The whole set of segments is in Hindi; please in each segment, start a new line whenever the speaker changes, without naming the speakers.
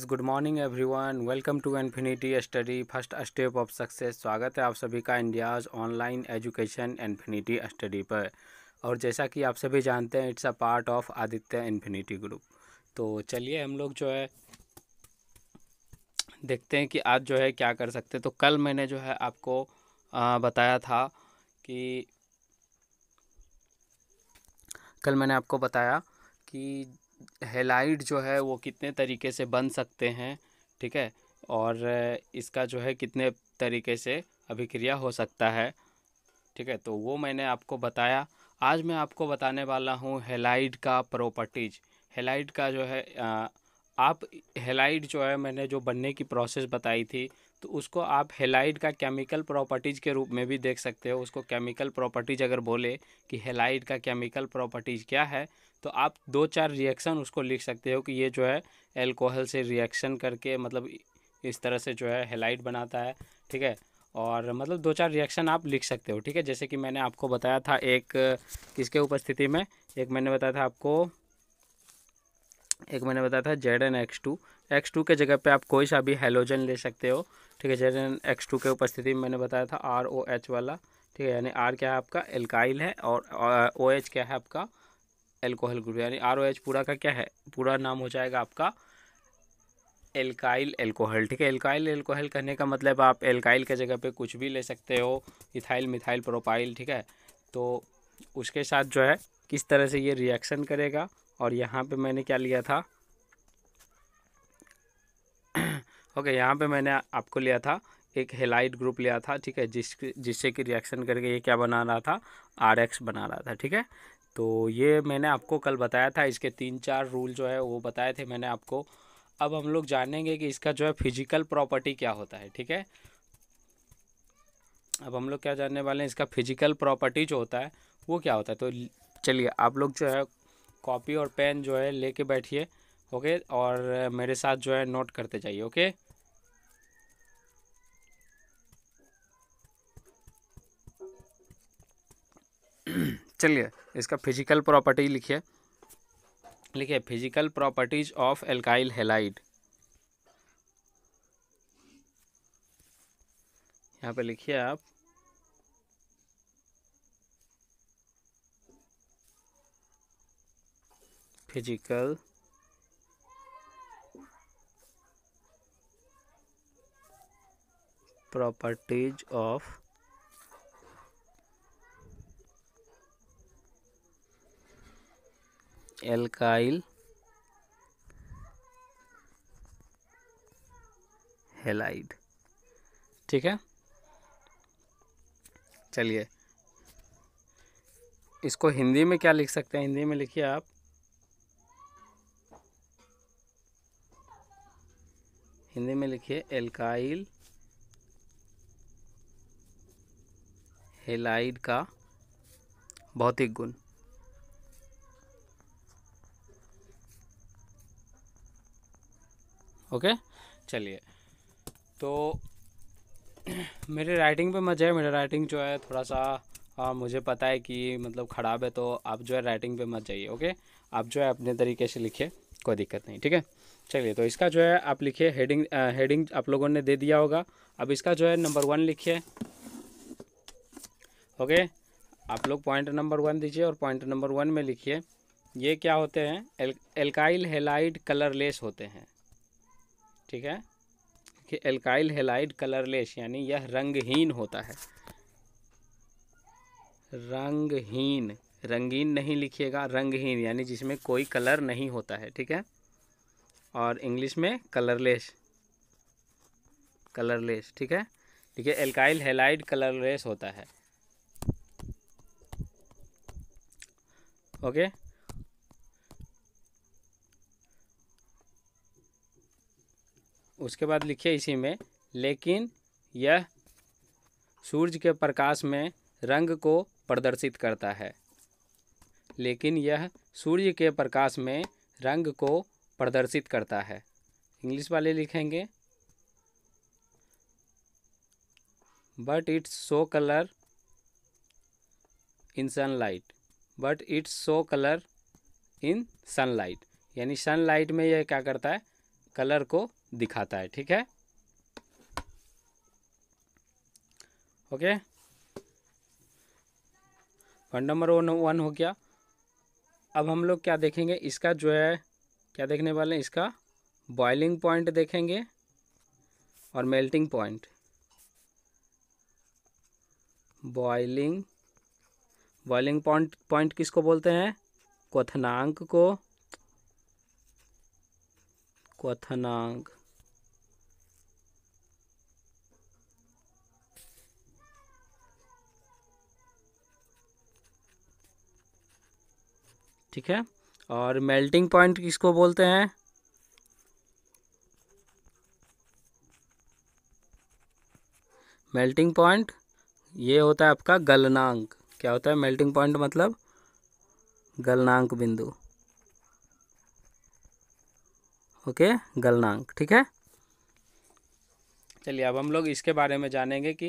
Yes, good morning everyone. Welcome to infinity study first step of success. स्वागत है आप सभी का India's online education infinity study पर। और जैसा कि आप सभी जानते हैं, it's a part of Aditya infinity group. तो चलिए हम लोग जो है देखते हैं कि आज जो है क्या कर सकते हैं। तो कल मैंने जो है आपको बताया था कि हेलाइड जो है वो कितने तरीके से बन सकते हैं, ठीक है। और इसका जो है कितने तरीके से अभिक्रिया हो सकता है, ठीक है। तो वो मैंने आपको बताया। आज मैं आपको बताने वाला हूँ हेलाइड का प्रॉपर्टीज। हेलाइड का जो है आप हेलाइड जो है मैंने जो बनने की प्रोसेस बताई थी, तो उसको आप हेलाइड का केमिकल प्रॉपर्टीज़ के रूप में भी देख सकते हो। उसको केमिकल प्रॉपर्टीज अगर बोले कि हेलाइड का केमिकल प्रॉपर्टीज़ क्या है, तो आप 2-4 रिएक्शन उसको लिख सकते हो कि ये जो है एल्कोहल से रिएक्शन करके मतलब इस तरह से जो है हेलाइड बनाता है, ठीक है। और मतलब 2-4 रिएक्शन आप लिख सकते हो, ठीक है। जैसे कि मैंने आपको बताया था एक किसके उपस्थिति में, एक मैंने बताया था Zn X2 के जगह पे आप कोई सा भी हेलोजन ले सकते हो, ठीक है। Zn X2 के उपस्थिति में मैंने बताया था ROH वाला, ठीक है। यानी R क्या है आपका एल्काइल है और OH क्या है आपका एल्कोहल ग्रुप। यानी ROH पूरा का क्या है, पूरा नाम हो जाएगा आपका एल्काइल एल्कोहल, ठीक है। एल्काइल एल्कोहल कहने का मतलब आप एल्काइल के जगह पे कुछ भी ले सकते हो, इथाइल मिथाइल प्रोपाइल, ठीक है। तो उसके साथ जो है किस तरह से ये रिएक्शन करेगा। और यहाँ पे मैंने क्या लिया था ओके, यहाँ पे मैंने आपको लिया था एक हेलाइड ग्रुप लिया था, ठीक है, जिससे कि रिएक्शन करके ये क्या बना रहा था, RX बना रहा था, ठीक है। तो ये मैंने आपको कल बताया था। इसके 3-4 रूल जो है वो बताए थे मैंने आपको। अब हम लोग जानेंगे कि इसका जो है फिजिकल प्रॉपर्टी क्या होता है, ठीक है। अब हम लोग क्या जानने वाले हैं, इसका फिजिकल प्रॉपर्टी जो होता है वो क्या होता है। तो चलिए आप लोग जो है कॉपी और पेन जो है लेके बैठिए, ओके। और मेरे साथ जो है नोट करते जाइए, ओके। चलिए इसका फिजिकल प्रॉपर्टी लिखिए physical properties of alkyl halide. यहाँ पे लिखिए आप physical properties of alkyl halide, ठीक है। चलिए इसको हिंदी में क्या लिख सकते हैं, हिंदी में लिखिए आप हिंदी में लिखिए एल्काइल हेलाइड का भौतिक गुण। ओके, चलिए तो मेरे राइटिंग पे मत जाए। मेरा राइटिंग जो है थोड़ा सा मुझे पता है कि मतलब ख़राब है, तो आप जो है राइटिंग पे मत जाइए, ओके। आप जो है अपने तरीके से लिखिए, कोई दिक्कत नहीं, ठीक है। चलिए तो इसका जो है आप लिखिए हेडिंग आप लोगों ने दे दिया होगा। अब इसका जो है नंबर 1 लिखिए, ओके। आप लोग पॉइंट नंबर 1 दीजिए और पॉइंट नंबर 1 में लिखिए ये क्या होते हैं, एल्काइल हेलाइड कलरलेस होते हैं, ठीक है। कि एल्काइल हेलाइड कलरलेस यानी यह रंगहीन होता है। रंगहीन, रंगीन नहीं लिखिएगा, रंगहीन यानी जिसमें कोई कलर नहीं होता है, ठीक है। और इंग्लिश में कलरलेस, ठीक है। देखिए एल्काइल हेलाइड कलरलेस होता है, ओके। उसके बाद लिखिए इसी में, लेकिन यह सूर्य के प्रकाश में रंग को प्रदर्शित करता है। लेकिन यह सूर्य के प्रकाश में रंग को प्रदर्शित करता है। इंग्लिश वाले लिखेंगे but it's show colour in sunlight, but it's show colour in sunlight. यानी सनलाइट में यह क्या करता है, कलर को दिखाता है। ठीक है, ओके। पॉइंट नंबर 1 हो गया। अब हम लोग क्या देखेंगे, इसका जो है क्या देखने वाले हैं, इसका बॉइलिंग पॉइंट देखेंगे और मेल्टिंग पॉइंट। बॉइलिंग पॉइंट किसको बोलते हैं, क्वथनांक को, क्वथनांक। ठीक है, और मेल्टिंग पॉइंट किसको बोलते हैं, मेल्टिंग पॉइंट ये होता है आपका गलनांक। क्या होता है मेल्टिंग पॉइंट, मतलब गलनांक बिंदु। ओके, गलनांक। ठीक है, चलिए अब हम लोग इसके बारे में जानेंगे कि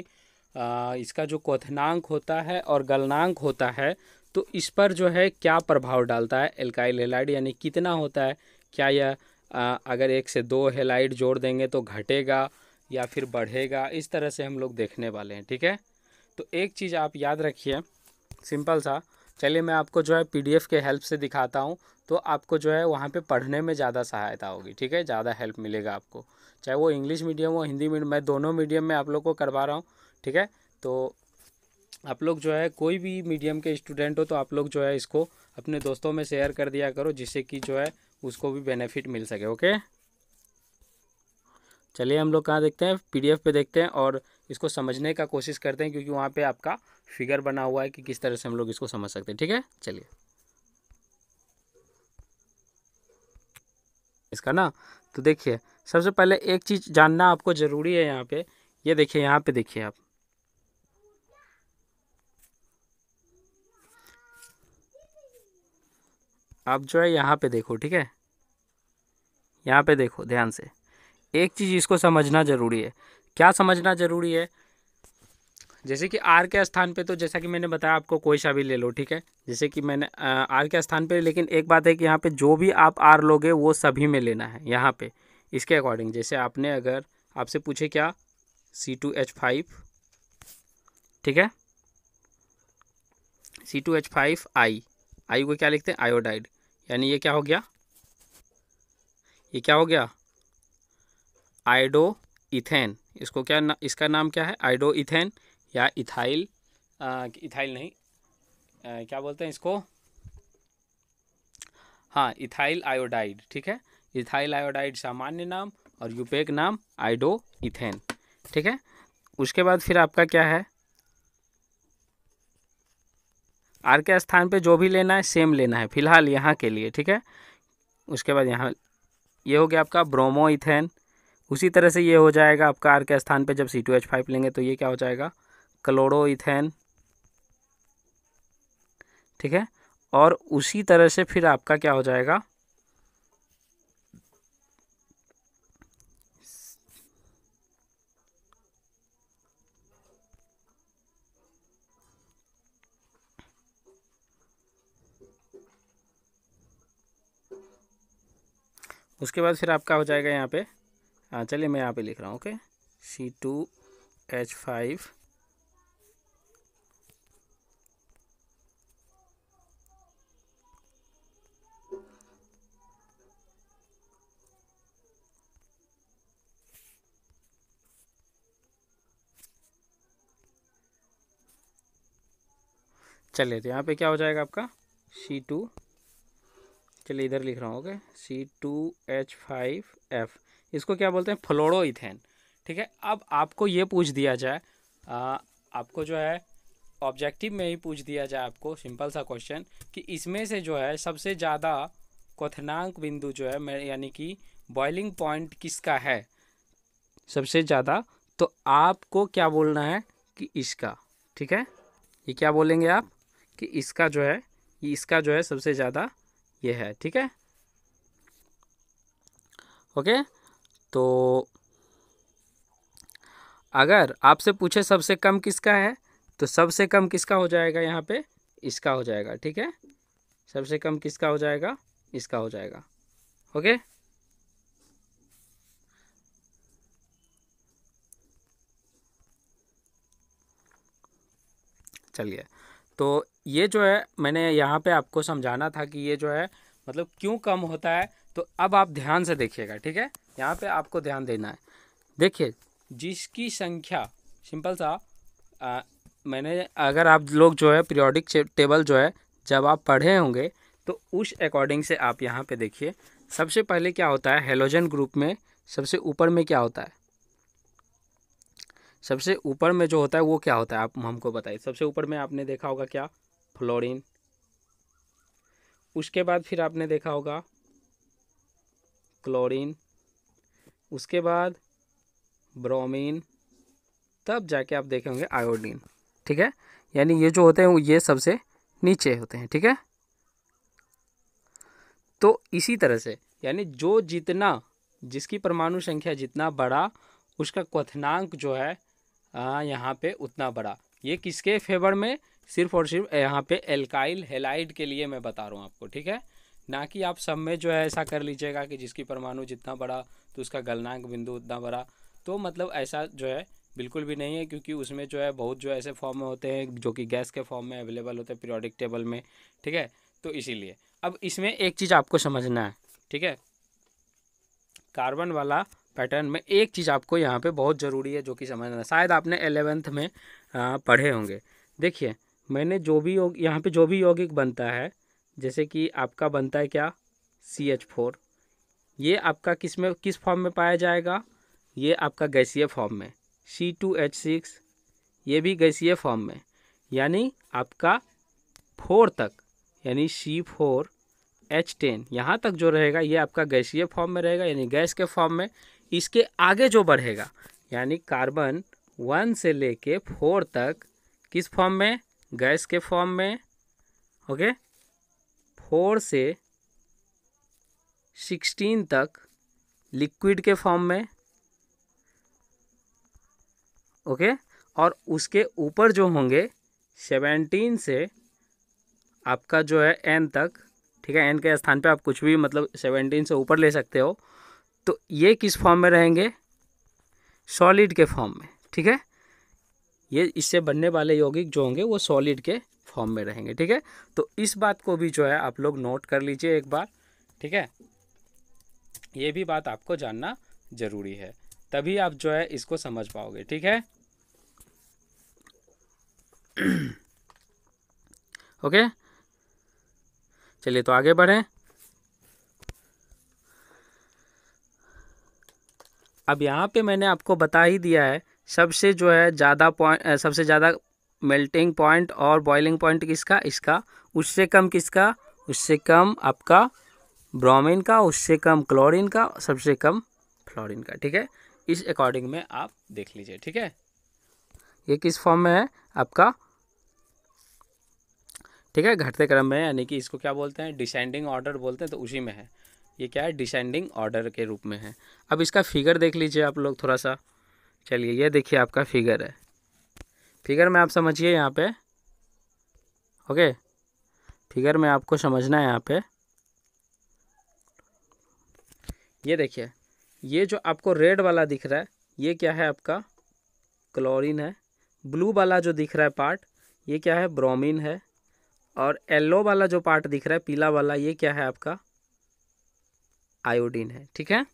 इसका जो क्वथनांक होता है और गलनांक होता है, तो इस पर जो है क्या प्रभाव डालता है एल्काइल हैलाइड, यानी कितना होता है, क्या यह अगर 1 से 2 हैलाइड जोड़ देंगे तो घटेगा या फिर बढ़ेगा, इस तरह से हम लोग देखने वाले हैं। ठीक है, तो एक चीज़ आप याद रखिए, सिंपल सा। चलिए मैं आपको जो है पीडीएफ के हेल्प से दिखाता हूँ, तो आपको जो है वहाँ पे पढ़ने में ज़्यादा सहायता होगी। ठीक है, ज़्यादा हेल्प मिलेगा आपको, चाहे वो इंग्लिश मीडियम हो हिंदी मीडियम, मैं दोनों मीडियम में आप लोग को करवा रहा हूँ। ठीक है, तो आप लोग जो है कोई भी मीडियम के स्टूडेंट हो तो आप लोग जो है इसको अपने दोस्तों में शेयर कर दिया करो, जिससे कि जो है उसको भी बेनिफिट मिल सके। ओके, चलिए हम लोग कहाँ देखते हैं, पीडीएफ पे देखते हैं और इसको समझने का कोशिश करते हैं, क्योंकि वहाँ पे आपका फिगर बना हुआ है कि किस तरह से हम लोग इसको समझ सकते हैं। ठीक है, चलिए इसका ना, तो देखिए सबसे पहले एक चीज़ जानना आपको ज़रूरी है यहाँ पे। ये देखिए, यहाँ पे देखिए आप जो है यहाँ पे देखो। ठीक है, यहाँ पे देखो ध्यान से, एक चीज़ इसको समझना ज़रूरी है। क्या समझना ज़रूरी है, जैसे कि आर के स्थान पे, तो जैसा कि मैंने बताया आपको कोई सा भी ले लो। ठीक है, जैसे कि मैंने आर के स्थान पे, लेकिन एक बात है कि यहाँ पे जो भी आप आर लोगे वो सभी में लेना है यहाँ पे, इसके अकॉर्डिंग। जैसे आपने अगर आपसे पूछे क्या, C2H5, ठीक है, C2H5 आई को क्या लिखते हैं, आयोडाइड, यानी ये क्या हो गया, ये क्या हो गया, आइडो इथेन। इसको क्या इसका नाम क्या है, आइडो इथेन या इथाइल, इथाइल नहीं, क्या बोलते हैं इसको, हाँ इथाइल आयोडाइड। ठीक है, इथाइल आयोडाइड सामान्य नाम और यूपेक नाम आइडो इथेन। ठीक है, उसके बाद फिर आपका क्या है, आर के स्थान पे जो भी लेना है सेम लेना है फिलहाल यहाँ के लिए। ठीक है, उसके बाद यहाँ ये हो गया आपका ब्रोमो इथेन। उसी तरह से ये हो जाएगा आपका आर के स्थान पे जब C2H5 लेंगे तो ये क्या हो जाएगा, क्लोरो इथेन। ठीक है, और उसी तरह से फिर आपका क्या हो जाएगा, उसके बाद फिर आपका हो जाएगा यहाँ पे, चलिए मैं यहाँ पे लिख रहा हूँ। ओके, C2H5 चलिए, तो यहाँ पे क्या हो जाएगा आपका C2, चलिए इधर लिख रहा हूँ। ओके, C2H5F, इसको क्या बोलते हैं, फ्लोरो इथेन। ठीक है, अब आपको ये पूछ दिया जाए, आपको जो है ऑब्जेक्टिव में ही पूछ दिया जाए आपको सिंपल सा क्वेश्चन, कि इसमें से जो है सबसे ज़्यादा क्वथनांक बिंदु जो है, यानी कि बॉइलिंग पॉइंट किसका है सबसे ज़्यादा, तो आपको क्या बोलना है कि इसका। ठीक है, ये क्या बोलेंगे आप कि इसका जो है, इसका जो है सबसे ज़्यादा ये है। ठीक है, ओके। तो अगर आपसे पूछे सबसे कम किसका है, तो सबसे कम किसका हो जाएगा यहाँ पे, इसका हो जाएगा। ठीक है, सबसे कम किसका हो जाएगा, इसका हो जाएगा। ओके, चलिए, तो ये जो है मैंने यहाँ पे आपको समझाना था कि ये जो है मतलब क्यों कम होता है। तो अब आप ध्यान से देखिएगा, ठीक है, यहाँ पे आपको ध्यान देना है। देखिए, जिसकी संख्या सिंपल सा मैंने अगर आप लोग जो है पीरियोडिक टेबल जो है जब आप पढ़े होंगे तो उस अकॉर्डिंग से आप यहाँ पे देखिए। सबसे पहले क्या होता है हेलोजन ग्रुप में, सबसे ऊपर में क्या होता है, सबसे ऊपर में जो होता है वो क्या होता है, आप हमको बताइए। सबसे ऊपर में आपने देखा होगा क्या, फ्लोरीन। उसके बाद फिर आपने देखा होगा क्लोरीन, उसके बाद ब्रोमीन, तब जाके आप देखे होंगे आयोडीन। ठीक है, यानी ये जो होते हैं ये सबसे नीचे होते हैं। ठीक है, तो इसी तरह से यानी जो जितना जिसकी परमाणु संख्या जितना बड़ा उसका क्वथनांक जो है यहाँ पे उतना बड़ा। ये किसके फेवर में, सिर्फ और सिर्फ यहाँ पे एल्काइल हैलाइड के लिए मैं बता रहा हूँ आपको। ठीक है, ना कि आप सब में जो है ऐसा कर लीजिएगा कि जिसकी परमाणु जितना बड़ा तो उसका गलनांक बिंदु उतना बड़ा। तो मतलब ऐसा जो है बिल्कुल भी नहीं है, क्योंकि उसमें जो है बहुत जो ऐसे फॉर्म में होते हैं जो कि गैस के फॉर्म में अवेलेबल होते हैं पीरियोडिक टेबल में। ठीक है, तो इसीलिए अब इसमें एक चीज़ आपको समझना है। ठीक है, कार्बन वाला पैटर्न में एक चीज़ आपको यहाँ पे बहुत ज़रूरी है जो कि समझना है, शायद आपने 11th में पढ़े होंगे। देखिए, मैंने जो भी यहाँ पे जो भी यौगिक बनता है, जैसे कि आपका बनता है क्या CH4, ये आपका किस फॉर्म में पाया जाएगा, ये आपका गैसीय फॉर्म में। C2H6 ये भी गैसीय फॉर्म में, यानी आपका 4 तक यानी C4H10 यहाँ तक जो रहेगा ये आपका गैसीय फॉर्म में रहेगा, यानी गैस के फॉर्म में। इसके आगे जो बढ़ेगा यानी कार्बन 1 से लेके 4 तक किस फॉर्म में, गैस के फॉर्म में। ओके, 4 से 16 तक लिक्विड के फॉर्म में। ओके, और उसके ऊपर जो होंगे 17 से आपका जो है N तक। ठीक है, N के स्थान पे आप कुछ भी मतलब 17 से ऊपर ले सकते हो। तो ये किस फॉर्म में रहेंगे, सॉलिड के फॉर्म में। ठीक है, ये इससे बनने वाले यौगिक जो होंगे वो सॉलिड के फॉर्म में रहेंगे। ठीक है, तो इस बात को भी जो है आप लोग नोट कर लीजिए एक बार। ठीक है, ये भी बात आपको जानना ज़रूरी है, तभी आप जो है इसको समझ पाओगे। ठीक है, ओके, चलिए तो आगे बढ़ें। अब यहाँ पे मैंने आपको बता ही दिया है सबसे जो है ज़्यादा पॉइंट, सबसे ज़्यादा मेल्टिंग पॉइंट और बॉइलिंग पॉइंट किसका, इसका। उससे कम किसका, उससे कम आपका ब्रोमीन का, उससे कम क्लोरीन का, सबसे कम फ्लोरीन का। ठीक है, इस अकॉर्डिंग में आप देख लीजिए। ठीक है, ये किस फॉर्म में है आपका, ठीक है, घटते क्रम में, यानी कि इसको क्या बोलते हैं, डिसेंडिंग ऑर्डर बोलते हैं, तो उसी में है। ये क्या है, डिसेंडिंग ऑर्डर के रूप में है। अब इसका फिगर देख लीजिए आप लोग थोड़ा सा। चलिए, ये देखिए आपका फिगर है, फिगर में आप समझिए यहाँ पे। ओके, फिगर में आपको समझना है यहाँ पे। ये देखिए, ये जो आपको रेड वाला दिख रहा है ये क्या है, आपका क्लोरीन है। ब्लू वाला जो दिख रहा है पार्ट ये क्या है, ब्रोमीन है। और येलो वाला जो पार्ट दिख रहा है पीला वाला ये क्या है, आपका आयोडीन है। ठीक है,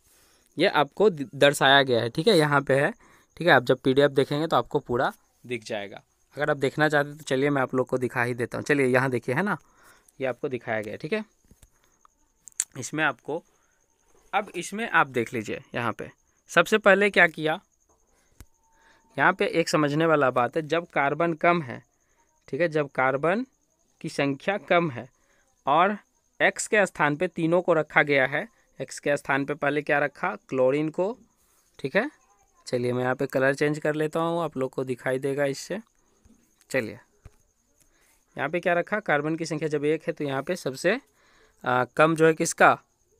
ये आपको दर्शाया गया है। ठीक है, यहाँ पे है। ठीक है, आप जब PDF देखेंगे तो आपको पूरा दिख जाएगा। अगर आप देखना चाहते तो चलिए मैं आप लोग को दिखा ही देता हूँ। चलिए यहाँ देखिए, है ना, ये आपको दिखाया गया है। ठीक है, इसमें आपको, अब इसमें आप देख लीजिए यहाँ पे सबसे पहले क्या किया, यहाँ पे एक समझने वाला बात है, जब कार्बन कम है, ठीक है, जब कार्बन की संख्या कम है और X के स्थान पे तीनों को रखा गया है। X के स्थान पे पहले क्या रखा, क्लोरीन को। ठीक है, चलिए मैं यहाँ पे कलर चेंज कर लेता हूँ, आप लोग को दिखाई देगा इससे। चलिए, यहाँ पे क्या रखा, कार्बन की संख्या जब 1 है तो यहाँ पे सबसे कम जो है किसका,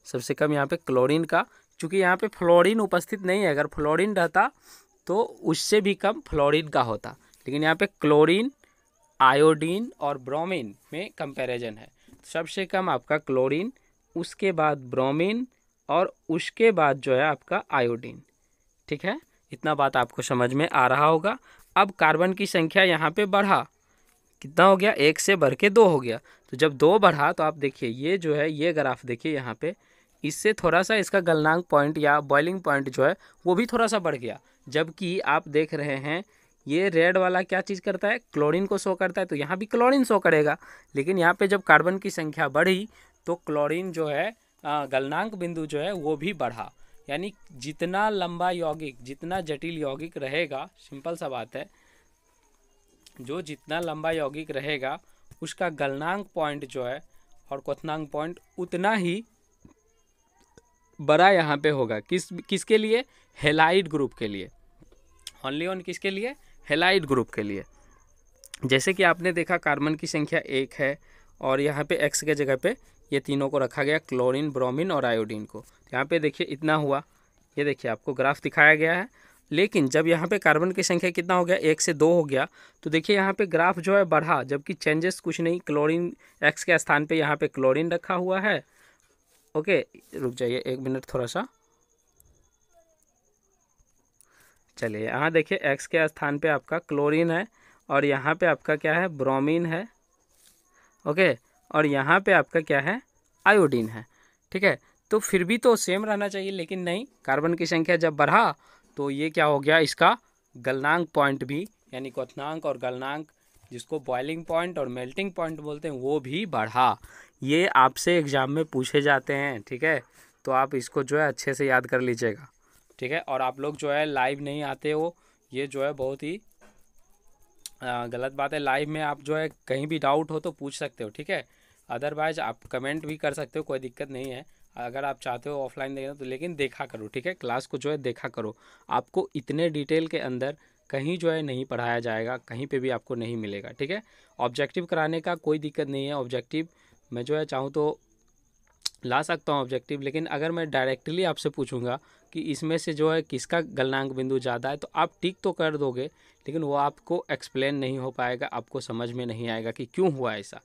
सबसे कम यहाँ पे क्लोरीन का। चूँकि यहाँ पे फ्लोरीन उपस्थित नहीं है, अगर फ्लोरीन रहता तो उससे भी कम फ्लोरीन का होता, लेकिन यहाँ पे क्लोरीन, आयोडीन और ब्रोमीन में कंपैरिजन है। सबसे कम आपका क्लोरीन, उसके बाद ब्रोमीन और उसके बाद जो है आपका आयोडीन। ठीक है, इतना बात आपको समझ में आ रहा होगा। अब कार्बन की संख्या यहाँ पे बढ़ा कितना हो गया, 1 से बढ़ के 2 हो गया। तो जब 2 बढ़ा तो आप देखिए ये जो है ये ग्राफ देखिए यहाँ पे, इससे थोड़ा सा इसका गलनांक पॉइंट या बॉइलिंग पॉइंट जो है वो भी थोड़ा सा बढ़ गया। जबकि आप देख रहे हैं ये रेड वाला क्या चीज़ करता है, क्लोरीन को शो करता है, तो यहाँ भी क्लोरीन शो करेगा। लेकिन यहाँ पे जब कार्बन की संख्या बढ़ी तो क्लोरीन जो है गलनांक बिंदु जो है वो भी बढ़ा। यानी जितना लंबा यौगिक, जितना जटिल यौगिक रहेगा, सिंपल सा बात है, जो जितना लंबा यौगिक रहेगा उसका गलनांक पॉइंट जो है और क्वथनांक पॉइंट उतना ही बड़ा यहाँ पे होगा। किसके लिए, हेलाइड ग्रुप के लिए, ओनली ऑन किसके लिए, हेलाइड ग्रुप के लिए। जैसे कि आपने देखा कार्बन की संख्या 1 है और यहाँ पे x के जगह पे ये तीनों को रखा गया, क्लोरीन, ब्रोमीन और आयोडीन को। यहाँ पे देखिए इतना हुआ, ये देखिए आपको ग्राफ दिखाया गया है। लेकिन जब यहाँ पे कार्बन की संख्या कितना हो गया, 1 से 2 हो गया, तो देखिए यहाँ पे ग्राफ जो है बढ़ा, जबकि चेंजेस कुछ नहीं, क्लोरीन x के स्थान पे यहाँ पे क्लोरीन रखा हुआ है। ओके, रुक जाइए 1 मिनट थोड़ा सा, चलिए यहाँ देखिए x के स्थान पे आपका क्लोरीन है और यहाँ पे आपका क्या है, ब्रोमीन है। ओके, और यहाँ पे आपका क्या है, आयोडीन है। ठीक है, तो फिर भी तो सेम रहना चाहिए, लेकिन नहीं, कार्बन की संख्या जब बढ़ा तो ये क्या हो गया, इसका गलनांक पॉइंट भी, यानी क्वथनांक और गलनांक, जिसको बॉइलिंग पॉइंट और मेल्टिंग पॉइंट बोलते हैं, वो भी बढ़ा। ये आपसे एग्जाम में पूछे जाते हैं। ठीक है, तो आप इसको जो है अच्छे से याद कर लीजिएगा। ठीक है, और आप लोग जो है लाइव नहीं आते हो, ये जो है बहुत ही गलत बात है। लाइव में आप जो है कहीं भी डाउट हो तो पूछ सकते हो। ठीक है, अदरवाइज आप कमेंट भी कर सकते हो, कोई दिक्कत नहीं है। अगर आप चाहते हो ऑफलाइन देखना तो, लेकिन देखा करो। ठीक है, क्लास को जो है देखा करो। आपको इतने डिटेल के अंदर कहीं जो है नहीं पढ़ाया जाएगा, कहीं पे भी आपको नहीं मिलेगा। ठीक है, ऑब्जेक्टिव कराने का कोई दिक्कत नहीं है। ऑब्जेक्टिव मैं जो है चाहूँ तो ला सकता हूँ ऑब्जेक्टिव, लेकिन अगर मैं डायरेक्टली आपसे पूछूंगा कि इसमें से जो है किसका गलनांक बिंदु ज़्यादा है, तो आप टिक तो कर दोगे, लेकिन वो आपको एक्सप्लेन नहीं हो पाएगा, आपको समझ में नहीं आएगा कि क्यों हुआ ऐसा।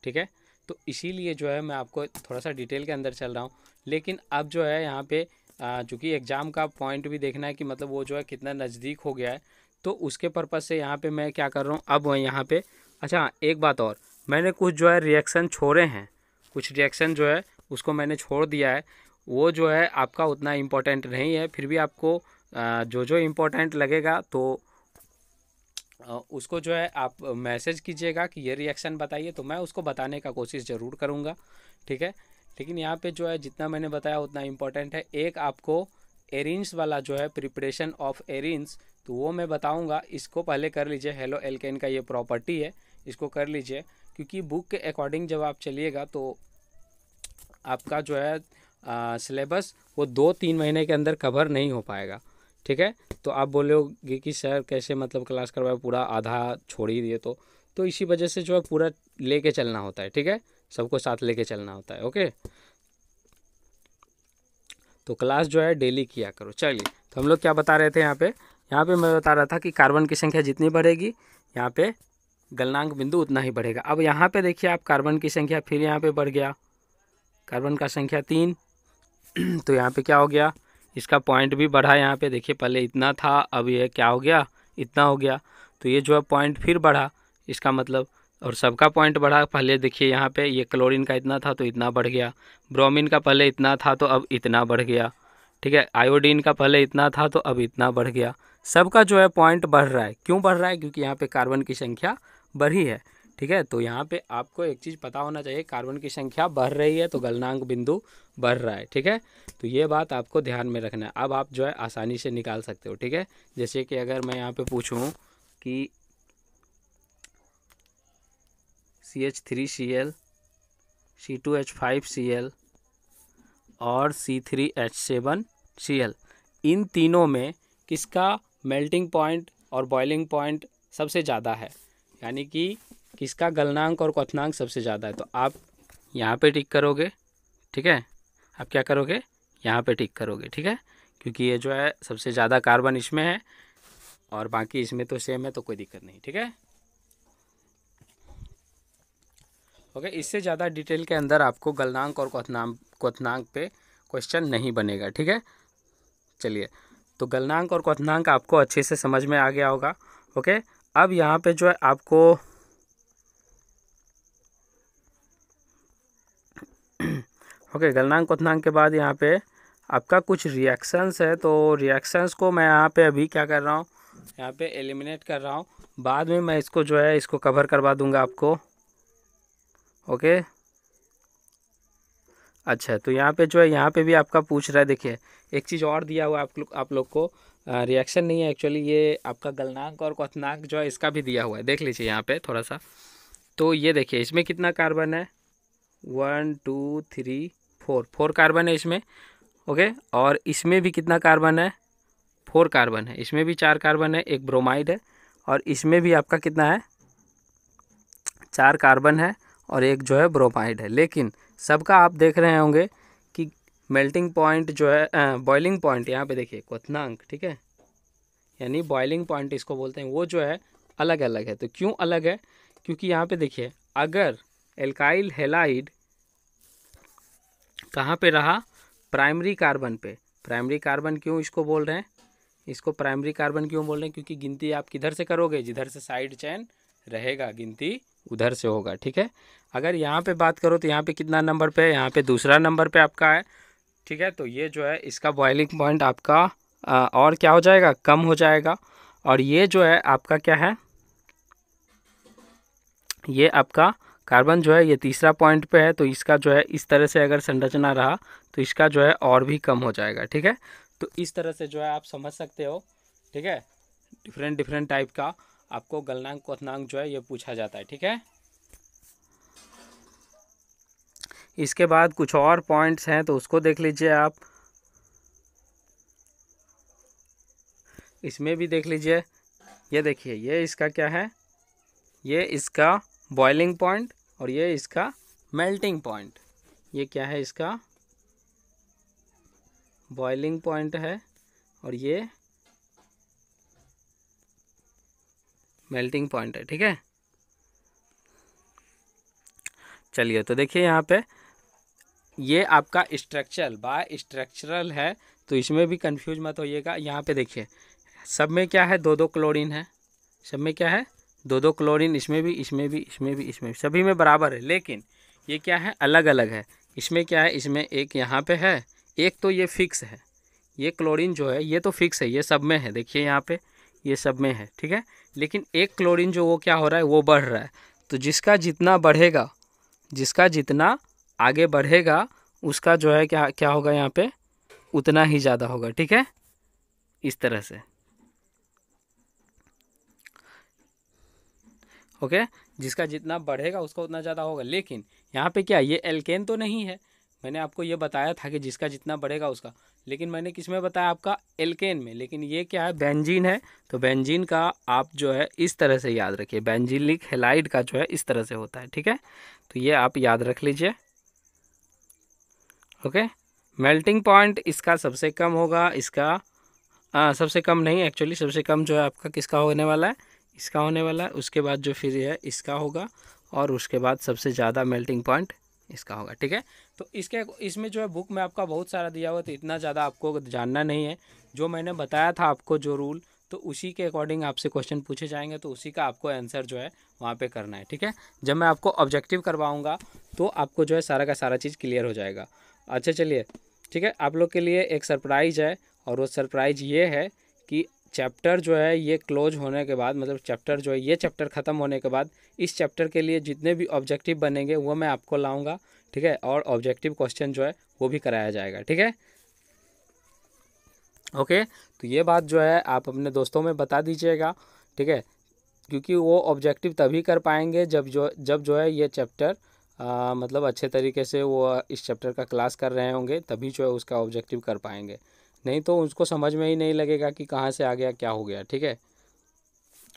ठीक है, तो इसीलिए जो है मैं आपको थोड़ा सा डिटेल के अंदर चल रहा हूँ। लेकिन अब जो है यहाँ पे चूँकि एग्ज़ाम का पॉइंट भी देखना है कि मतलब वो जो है कितना नज़दीक हो गया है, तो उसके पर्पज़ से यहाँ पे मैं क्या कर रहा हूँ अब यहाँ पे। अच्छा, एक बात और, मैंने कुछ जो है रिएक्शन छोड़े हैं, कुछ रिएक्शन जो है उसको मैंने छोड़ दिया है। वो जो है आपका उतना इम्पोर्टेंट नहीं है, फिर भी आपको जो जो इम्पोर्टेंट लगेगा तो उसको जो है आप मैसेज कीजिएगा कि ये रिएक्शन बताइए, तो मैं उसको बताने का कोशिश ज़रूर करूँगा। ठीक है, लेकिन यहाँ पे जो है जितना मैंने बताया उतना इम्पोर्टेंट है। एक आपको एरिन्स वाला जो है, प्रिपरेशन ऑफ एरिन्स, तो वो मैं बताऊँगा, इसको पहले कर लीजिए। हेलो एल्केन का ये प्रॉपर्टी है, इसको कर लीजिए, क्योंकि बुक के अकॉर्डिंग जब आप चलिएगा तो आपका जो है सिलेबस वो 2-3 महीने के अंदर कवर नहीं हो पाएगा। ठीक है, तो आप बोलोगे कि सर कैसे मतलब क्लास करवाए, पूरा आधा छोड़ ही दिए, तो इसी वजह से जो है पूरा लेके चलना होता है। ठीक है, सबको साथ लेके चलना होता है। ओके, तो क्लास जो है डेली किया करो। चलिए, तो हम लोग क्या बता रहे थे यहाँ पे मैं बता रहा था कि कार्बन की संख्या जितनी बढ़ेगी यहाँ पे गलनांक बिंदु उतना ही बढ़ेगा। अब यहाँ पे देखिए आप, कार्बन की संख्या फिर यहाँ पे बढ़ गया, कार्बन का संख्या 3 तो यहाँ पे क्या हो गया, इसका पॉइंट भी बढ़ा। यहाँ पे देखिए पहले इतना था, अब ये क्या हो गया, इतना हो गया, तो ये जो है पॉइंट फिर बढ़ा, इसका मतलब, और सबका पॉइंट बढ़ा। पहले देखिए यहाँ पे ये क्लोरीन का इतना था तो इतना बढ़ गया, ब्रोमीन का पहले इतना था तो अब इतना बढ़ गया। ठीक है, आयोडीन का पहले इतना था तो अब इतना बढ़ गया। सबका जो है पॉइंट बढ़ रहा है। क्यों बढ़ रहा है, क्योंकि यहाँ पे कार्बन की संख्या बढ़ी है। ठीक है, तो यहाँ पे आपको एक चीज़ पता होना चाहिए, कार्बन की संख्या बढ़ रही है तो गलनांक बिंदु बढ़ रहा है। ठीक है, तो ये बात आपको ध्यान में रखना है। अब आप जो है आसानी से निकाल सकते हो। ठीक है, जैसे कि अगर मैं यहाँ पे पूछूं कि CH3Cl, C2H5Cl और C3H7Cl, इन तीनों में किसका मेल्टिंग पॉइंट और बॉइलिंग पॉइंट सबसे ज़्यादा है, यानी कि किसका गलनांक और क्वथनांक सबसे ज़्यादा है, तो आप यहाँ पे टिक करोगे। ठीक है, आप क्या करोगे, यहाँ पे टिक करोगे। ठीक है, क्योंकि ये जो है सबसे ज़्यादा कार्बन इसमें है और बाकी इसमें तो सेम है, तो कोई दिक्कत नहीं। ठीक है, ओके, इससे ज़्यादा डिटेल के अंदर आपको गलनांक और क्वथनांक पे क्वेश्चन नहीं बनेगा। ठीक है, चलिए, तो गलनांक और क्वथनांक आपको अच्छे से समझ में आ गया होगा। ओके, अब यहाँ पे जो है आपको ओके, गलनांक क्वथनांक के बाद यहाँ पे आपका कुछ रिएक्शंस है, तो रिएक्शंस को मैं यहाँ पे अभी क्या कर रहा हूँ, यहाँ पे एलिमिनेट कर रहा हूँ। बाद में मैं इसको जो है इसको कवर करवा दूंगा आपको। ओके, अच्छा, तो यहाँ पे जो है यहाँ पे भी आपका पूछ रहा है, देखिए एक चीज़ और दिया हुआ है आप लोग को, रिएक्शन नहीं है एक्चुअली, ये आपका गलनांक और क्वथनांक जो है इसका भी दिया हुआ है, देख लीजिए यहाँ पे थोड़ा सा। तो ये देखिए इसमें कितना कार्बन है, 1 2 3 4 कार्बन है इसमें। ओके, और इसमें भी कितना कार्बन है, 4 कार्बन है। इसमें भी 4 कार्बन है, एक ब्रोमाइड है, और इसमें भी आपका कितना है, 4 कार्बन है और एक जो है ब्रोमाइड है। लेकिन सबका आप देख रहे होंगे कि मेल्टिंग पॉइंट जो है, बॉइलिंग पॉइंट, यहाँ पे देखिए क्वथनांक, ठीक है, यानी बॉइलिंग पॉइंट इसको बोलते हैं, वो जो है अलग अलग है। तो क्यों अलग है, क्योंकि यहाँ पे देखिए अगर एल्काइल हैलाइड कहाँ पे रहा, प्राइमरी कार्बन पे। प्राइमरी कार्बन क्यों इसको बोल रहे हैं, इसको प्राइमरी कार्बन क्यों बोल रहे हैं, क्योंकि गिनती आप किधर से करोगे, जिधर से साइड चेन रहेगा गिनती उधर से होगा, ठीक है। अगर यहाँ पे बात करो तो यहाँ पे कितना नंबर पे है, यहाँ पे दूसरा नंबर पे आपका है, ठीक है। तो ये जो है इसका बॉइलिंग पॉइंट आपका और क्या हो जाएगा, कम हो जाएगा। और ये जो है आपका क्या है, ये आपका कार्बन जो है ये तीसरा पॉइंट पे है, तो इसका जो है इस तरह से अगर संरचना रहा तो इसका जो है और भी कम हो जाएगा, ठीक है। तो इस तरह से जो है आप समझ सकते हो, ठीक है। डिफरेंट डिफरेंट टाइप का आपको गलनांक क्वथनांक जो है ये पूछा जाता है, ठीक है। इसके बाद कुछ और पॉइंट्स हैं तो उसको देख लीजिए आप, इसमें भी देख लीजिए। ये देखिए ये इसका क्या है, ये इसका बॉइलिंग पॉइंट और ये इसका मेल्टिंग पॉइंट। ये क्या है, इसका बॉइलिंग पॉइंट है और ये मेल्टिंग पॉइंट है, ठीक है। चलिए, तो देखिए यहाँ पे ये आपका स्ट्रक्चरल बाय स्ट्रक्चरल है, तो इसमें भी कंफ्यूज मत होइएगा। यहाँ पे देखिए सब में क्या है, 2-2 क्लोरीन है, सब में क्या है, 2-2 क्लोरीन, इसमें भी इसमें भी इसमें भी इसमें भी, सभी में बराबर है। लेकिन ये क्या है, अलग अलग है। इसमें क्या है, इसमें एक यहाँ पे है, एक तो ये फिक्स है, ये क्लोरीन जो है ये तो फिक्स है, ये सब में है, देखिए यहाँ पे ये सब में है, ठीक है। लेकिन एक क्लोरीन जो वो क्या हो रहा है, वो बढ़ रहा है। तो जिसका जितना बढ़ेगा, जिसका जितना आगे बढ़ेगा उसका जो है क्या क्या होगा, यहाँ पे उतना ही ज़्यादा होगा, ठीक है, इस तरह से। ओके, जिसका जितना बढ़ेगा उसका उतना ज़्यादा होगा। लेकिन यहाँ पे क्या, ये एल्केन तो नहीं है, मैंने आपको ये बताया था कि जिसका जितना बढ़ेगा उसका, लेकिन मैंने किस में बताया, आपका एल्केन में। लेकिन ये क्या है, बेंजीन है, तो बेंजीन का आप जो है इस तरह से याद रखिए, बेंजीलिक हैलाइड का जो है इस तरह से होता है, ठीक है। तो ये आप याद रख लीजिए। ओके, मेल्टिंग पॉइंट इसका सबसे कम होगा, इसका सबसे कम नहीं, एक्चुअली सबसे कम जो है आपका किसका होने वाला है, इसका होने वाला है। उसके बाद जो फिर है इसका होगा, और उसके बाद सबसे ज़्यादा मेल्टिंग पॉइंट इसका होगा, ठीक है। तो इसमें जो है बुक में आपका बहुत सारा दिया हुआ, तो इतना ज़्यादा आपको जानना नहीं है। जो मैंने बताया था आपको जो रूल, तो उसी के अकॉर्डिंग आपसे क्वेश्चन पूछे जाएंगे, तो उसी का आपको आंसर जो है वहाँ पे करना है, ठीक है। जब मैं आपको ऑब्जेक्टिव करवाऊँगा तो आपको जो है सारा का सारा चीज़ क्लियर हो जाएगा। अच्छा चलिए, ठीक है, आप लोग के लिए एक सरप्राइज़ है, और वो सरप्राइज़ ये है कि चैप्टर जो है ये क्लोज होने के बाद, मतलब चैप्टर जो है ये चैप्टर ख़त्म होने के बाद, इस चैप्टर के लिए जितने भी ऑब्जेक्टिव बनेंगे वो मैं आपको लाऊंगा, ठीक है। और ऑब्जेक्टिव क्वेश्चन जो है वो भी कराया जाएगा, ठीक है। ओके, तो ये बात जो है आप अपने दोस्तों में बता दीजिएगा, ठीक है, क्योंकि वो ऑब्जेक्टिव तभी कर पाएंगे जब जो है ये चैप्टर मतलब अच्छे तरीके से वो इस चैप्टर का क्लास कर रहे होंगे, तभी जो है उसका ऑब्जेक्टिव कर पाएंगे। नहीं तो उसको समझ में ही नहीं लगेगा कि कहाँ से आ गया, क्या हो गया, ठीक है।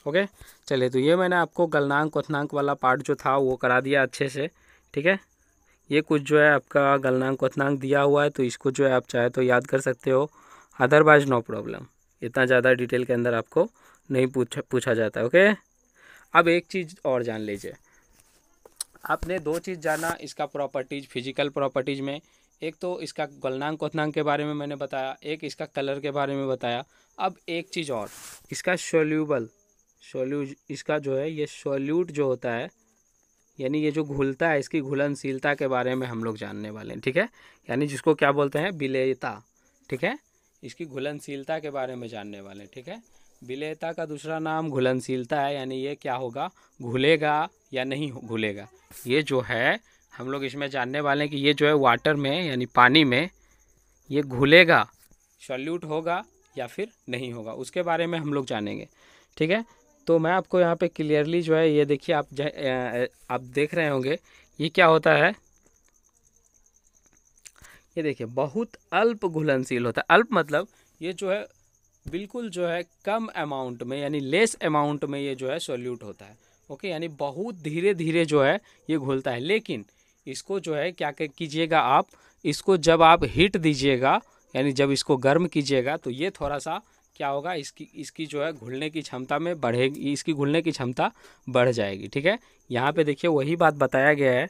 ओके, चलिए, तो ये मैंने आपको गलनांक क्वथनांक वाला पार्ट जो था वो करा दिया अच्छे से, ठीक है। ये कुछ जो है आपका गलनांक क्वथनांक दिया हुआ है, तो इसको जो है आप चाहे तो याद कर सकते हो, अदरवाइज नो प्रॉब्लम। इतना ज़्यादा डिटेल के अंदर आपको नहीं पूछा जाता है। ओके, अब एक चीज़ और जान लीजिए, आपने 2 चीज़ जाना इसका प्रॉपर्टीज़, फिजिकल प्रॉपर्टीज़ में। एक तो इसका गलनांक क्वथनांक के बारे में मैंने बताया, एक इसका कलर के बारे में बताया। अब एक चीज़ और, इसका इसका जो है ये सॉल्यूट जो होता है, यानी ये जो घुलता है इसकी घुलनशीलता के बारे में हम लोग जानने वाले हैं, ठीक है। यानी जिसको क्या बोलते हैं, विलेयता, ठीक है। इसकी घुलनशीलता के बारे में जानने वाले हैं, ठीक है। विलेयता का दूसरा नाम घुलनशीलता है, यानी ये क्या होगा, घुलेगा या नहीं घुलेगा। ये जो है हम लोग इसमें जानने वाले हैं कि ये जो है वाटर में यानी पानी में ये घुलेगा, सॉल्यूट होगा या फिर नहीं होगा, उसके बारे में हम लोग जानेंगे, ठीक है। तो मैं आपको यहाँ पे क्लियरली जो है ये देखिए, आप देख रहे होंगे ये क्या होता है, ये देखिए बहुत अल्प घुलनशील होता है। अल्प मतलब ये जो है बिल्कुल जो है कम अमाउंट में यानी लेस अमाउंट में ये जो है सॉल्यूट होता है, ओके। यानी बहुत धीरे धीरे जो है ये घुलता है। लेकिन इसको जो है क्या कीजिएगा आप, इसको जब आप हीट दीजिएगा यानी जब इसको गर्म कीजिएगा तो ये थोड़ा सा क्या होगा, इसकी जो है घुलने की क्षमता में बढ़ेगी, इसकी घुलने की क्षमता बढ़ जाएगी, ठीक है। यहाँ पे देखिए वही बात बताया गया है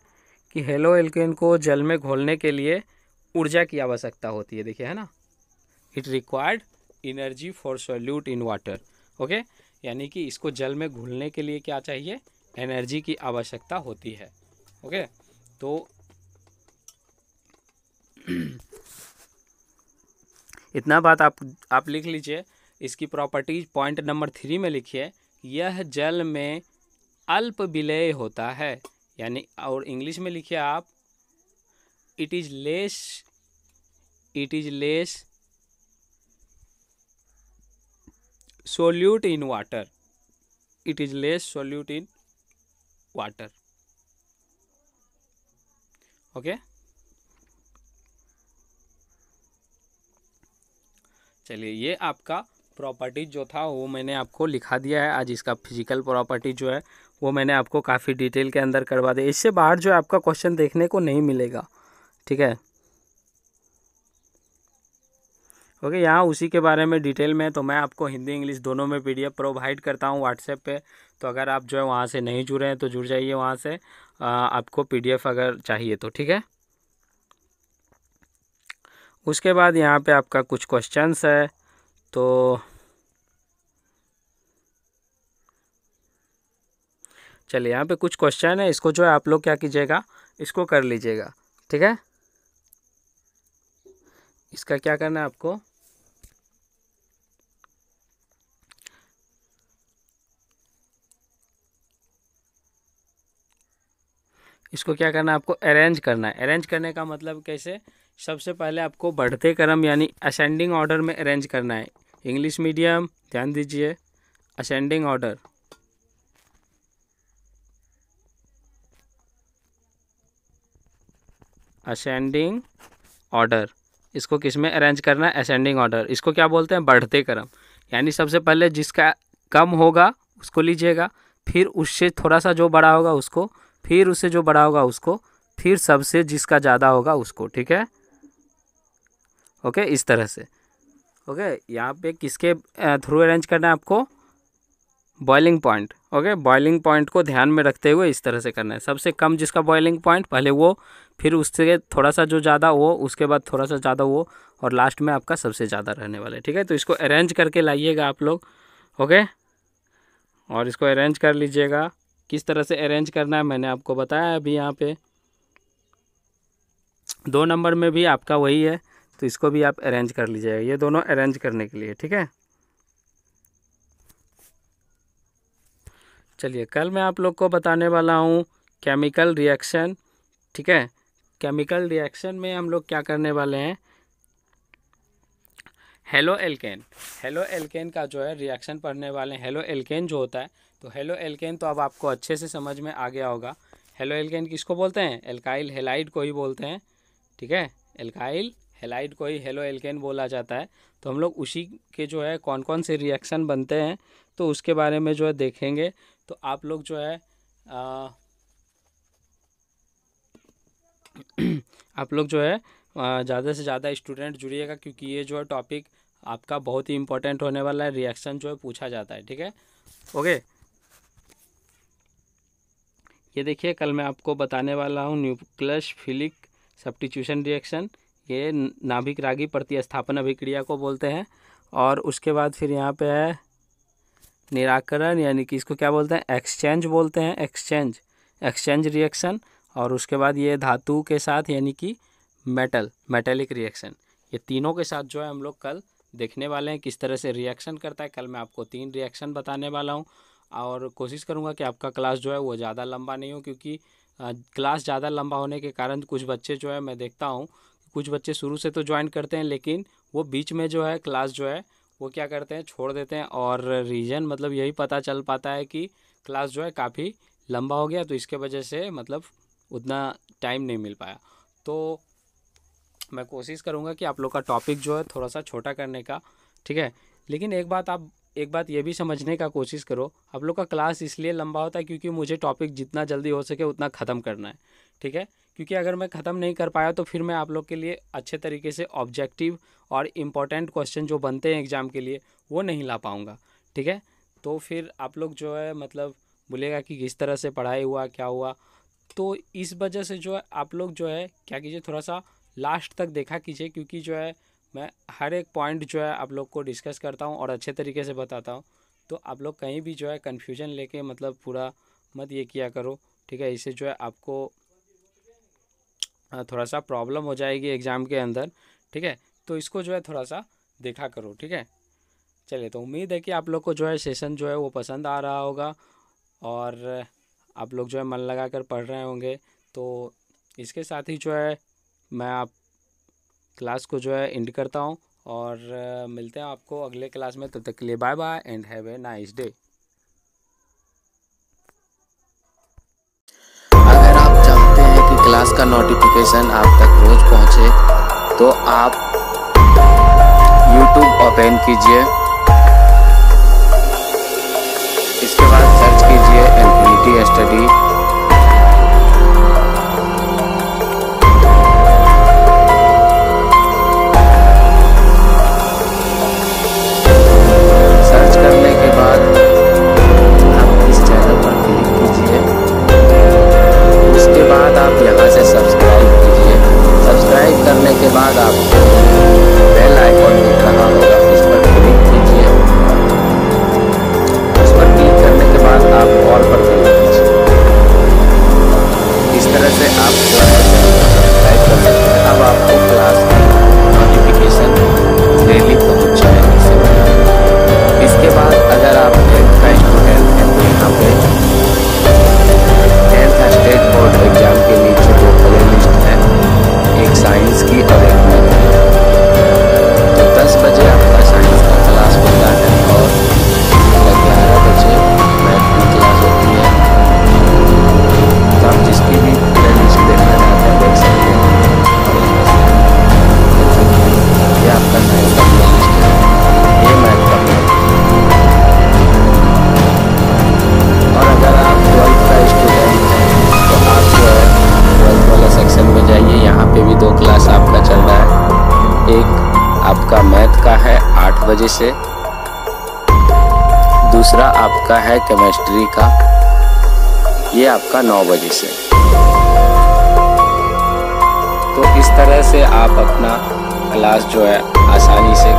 कि हेलो एल्केन को जल में घोलने के लिए ऊर्जा की आवश्यकता होती है, देखिए है ना, it required energy for solute in water, okay. यानी कि इसको जल में घुलने के लिए क्या चाहिए, एनर्जी की आवश्यकता होती है, ओके। तो इतना बात आप लिख लीजिए। इसकी प्रॉपर्टीज पॉइंट नंबर 3 में लिखिए, यह जल में अल्प विलेय होता है, यानी और इंग्लिश में लिखिए आप, it is less solute in water, it is less solute in water, okay. चलिए ये आपका प्रॉपर्टी जो था वो मैंने आपको लिखा दिया है। आज इसका फिजिकल प्रॉपर्टी जो है वो मैंने आपको काफ़ी डिटेल के अंदर करवा दिया। इससे बाहर जो है आपका क्वेश्चन देखने को नहीं मिलेगा, ठीक है, ओके। यहाँ उसी के बारे में डिटेल में तो मैं आपको हिंदी इंग्लिश दोनों में PDF प्रोवाइड करता हूँ व्हाट्सएप पे। तो अगर आप जो है वहाँ से नहीं जुड़े हैं तो जुड़ जाइए वहाँ से, आपको PDF अगर चाहिए तो, ठीक है। उसके बाद यहाँ पे आपका कुछ क्वेश्चंस है, तो चलिए यहाँ पे कुछ क्वेश्चन है, इसको जो है आप लोग क्या कीजिएगा, इसको कर लीजिएगा, ठीक है। इसका क्या करना है आपको, इसको क्या करना है आपको, अरेंज करना है। अरेंज करने का मतलब कैसे, सबसे पहले आपको बढ़ते क्रम यानी असेंडिंग ऑर्डर में अरेंज करना है। इंग्लिश मीडियम ध्यान दीजिए, असेंडिंग ऑर्डर, असेंडिंग ऑर्डर, इसको किस में अरेंज करना है, असेंडिंग ऑर्डर। इसको क्या बोलते हैं, बढ़ते क्रम। यानी सबसे पहले जिसका कम होगा उसको लीजिएगा, फिर उससे थोड़ा सा जो बड़ा होगा उसको, फिर उससे जो बड़ा होगा उसको, फिर सबसे जिसका ज़्यादा होगा उसको, ठीक है, ओके। इस तरह से, ओके। यहाँ पे किसके थ्रू अरेंज करना है आपको, boiling point, okay. Boiling point को ध्यान में रखते हुए इस तरह से करना है, सबसे कम जिसका बॉइलिंग पॉइंट पहले वो, फिर उससे थोड़ा सा जो ज़्यादा वो, उसके बाद थोड़ा सा ज़्यादा वो, और लास्ट में आपका सबसे ज़्यादा रहने वाला है, ठीक है। तो इसको अरेंज करके लाइएगा आप लोग, ओके। और इसको अरेंज कर लीजिएगा। किस तरह से अरेंज करना है मैंने आपको बताया अभी। यहाँ पे 2 नंबर में भी आपका वही है, तो इसको भी आप अरेंज कर लीजिएगा। ये दोनों अरेंज करने के लिए, ठीक है। चलिए कल मैं आप लोग को बताने वाला हूँ केमिकल रिएक्शन, ठीक है। केमिकल रिएक्शन में हम लोग क्या करने वाले हैं, हेलो एल्केन, हेलो एल्केन का जो है रिएक्शन पढ़ने वाले हैं। हेलो एल्केन जो होता है, तो हेलो एल्केन तो अब आपको अच्छे से समझ में आ गया होगा। हेलो एल्केन किसको बोलते हैं, एल्काइल हेलाइड को ही बोलते हैं, ठीक है। एल्काइल हेलाइड को ही हेलो एल्केन बोला जाता है। तो हम लोग उसी के जो है कौन कौन से रिएक्शन बनते हैं तो उसके बारे में जो है देखेंगे। तो आप लोग जो है आप लोग जो है ज़्यादा से ज़्यादा स्टूडेंट जुड़िएगा, क्योंकि ये जो है टॉपिक आपका बहुत ही इंपॉर्टेंट होने वाला है। रिएक्शन जो है पूछा जाता है, ठीक है, ओके। ये देखिए कल मैं आपको बताने वाला हूँ न्यूक्लियोफिलिक सब्स्टिट्यूशन रिएक्शन, ये नाभिक रागी प्रतिस्थापन अभिक्रिया को बोलते हैं। और उसके बाद फिर यहाँ पे है निराकरण, यानी कि इसको क्या बोलते हैं, एक्सचेंज बोलते हैं, एक्सचेंज, एक्सचेंज रिएक्शन, और उसके बाद ये धातु के साथ यानी कि मेटेलिक रिएक्शन, ये तीनों के साथ जो है हम लोग कल देखने वाले हैं किस तरह से रिएक्शन करता है। कल मैं आपको 3 रिएक्शन बताने वाला हूँ, और कोशिश करूँगा कि आपका क्लास जो है वो ज़्यादा लंबा नहीं हो, क्योंकि क्लास ज़्यादा लंबा होने के कारण कुछ बच्चे जो है, मैं देखता हूँ कुछ बच्चे शुरू से तो ज्वाइन करते हैं, लेकिन वो बीच में जो है क्लास जो है वो क्या करते हैं, छोड़ देते हैं। और रीज़न मतलब यही पता चल पाता है कि क्लास जो है काफ़ी लंबा हो गया, तो इसके वजह से मतलब उतना टाइम नहीं मिल पाया। तो मैं कोशिश करूँगा कि आप लोग का टॉपिक जो है थोड़ा सा छोटा करने का, ठीक है। लेकिन एक बात ये भी समझने का कोशिश करो, आप लोग का क्लास इसलिए लंबा होता है क्योंकि मुझे टॉपिक जितना जल्दी हो सके उतना ख़त्म करना है, ठीक है। क्योंकि अगर मैं ख़त्म नहीं कर पाया तो फिर मैं आप लोग के लिए अच्छे तरीके से ऑब्जेक्टिव और इम्पोर्टेंट क्वेश्चन जो बनते हैं एग्ज़ाम के लिए वो नहीं ला पाऊँगा, ठीक है। तो फिर आप लोग जो है मतलब बोलेगा कि किस तरह से पढ़ाई हुआ, क्या हुआ। तो इस वजह से जो है आप लोग जो है क्या कीजिए, थोड़ा सा लास्ट तक देखा कीजिए, क्योंकि जो है मैं हर एक पॉइंट जो है आप लोग को डिस्कस करता हूँ और अच्छे तरीके से बताता हूँ। तो आप लोग कहीं भी जो है कन्फ्यूजन लेके मतलब पूरा मत ये किया करो, ठीक है। इससे जो है आपको थोड़ा सा प्रॉब्लम हो जाएगी एग्ज़ाम के अंदर, ठीक है। तो इसको जो है थोड़ा सा देखा करो, ठीक है। चलिए, तो उम्मीद है कि आप लोग को जो है सेशन जो है वो पसंद आ रहा होगा और आप लोग जो है मन लगा कर पढ़ रहे होंगे। तो इसके साथ ही जो है मैं आप क्लास को जो है एंड करता हूँ, और मिलते हैं आपको अगले क्लास में। तब तक के लिए bye bye and have a nice day.
अगर आप चाहते हैं कि क्लास का नोटिफिकेशन आप तक रोज पहुंचे, तो आप YouTube ओपन कीजिए, इसके बाद सर्च कीजिए इन्फिनिटी स्टडी। सर्च करने के बाद आप इस चैनल पर क्लिक कीजिए, उसके बाद आप यहाँ से सब्सक्राइब कीजिए। सब्सक्राइब करने के बाद आपको बेल आइकॉन दिख रहा होगा, उस पर क्लिक कीजिए। उस पर क्लिक करने के बाद आप ऑल पर क्लिक कीजिए। इस तरह से आप जो है सब्सक्राइब कर सकते हैं। अब आपको क्लास की नोटिफिकेशन डेली पहुँच जाएगी। इसके बाद अगर आप 10th का स्टूडेंट हैं तो यहाँ पे 10th स्टेट बोर्ड एग्जाम के नीचे 2 प्ले लिस्ट है, एक साइंस की और एक मैथ की। तो 10 बजे आपका साइंस का क्लास होता है और 11 बजे मैथ की क्लास होती है। तो आप जिसकी भी प्ले लिस्ट देखना चाहते हैं देख सकते हैं। ये आपका साइंस का प्ले लिस्ट है, ये मैथ का प्ले लिस्ट। और अगर आप 12th का स्टूडेंट हैं तो आप जो है 12th वाला सेक्शन में जाइए, यहाँ पे भी 2 क्लास आपका चल रहा है। एक आपका मैथ का है 8 बजे से, दूसरा आपका है केमिस्ट्री का, ये आपका 9 बजे से। तो इस तरह से आप अपना क्लास जो है आसानी से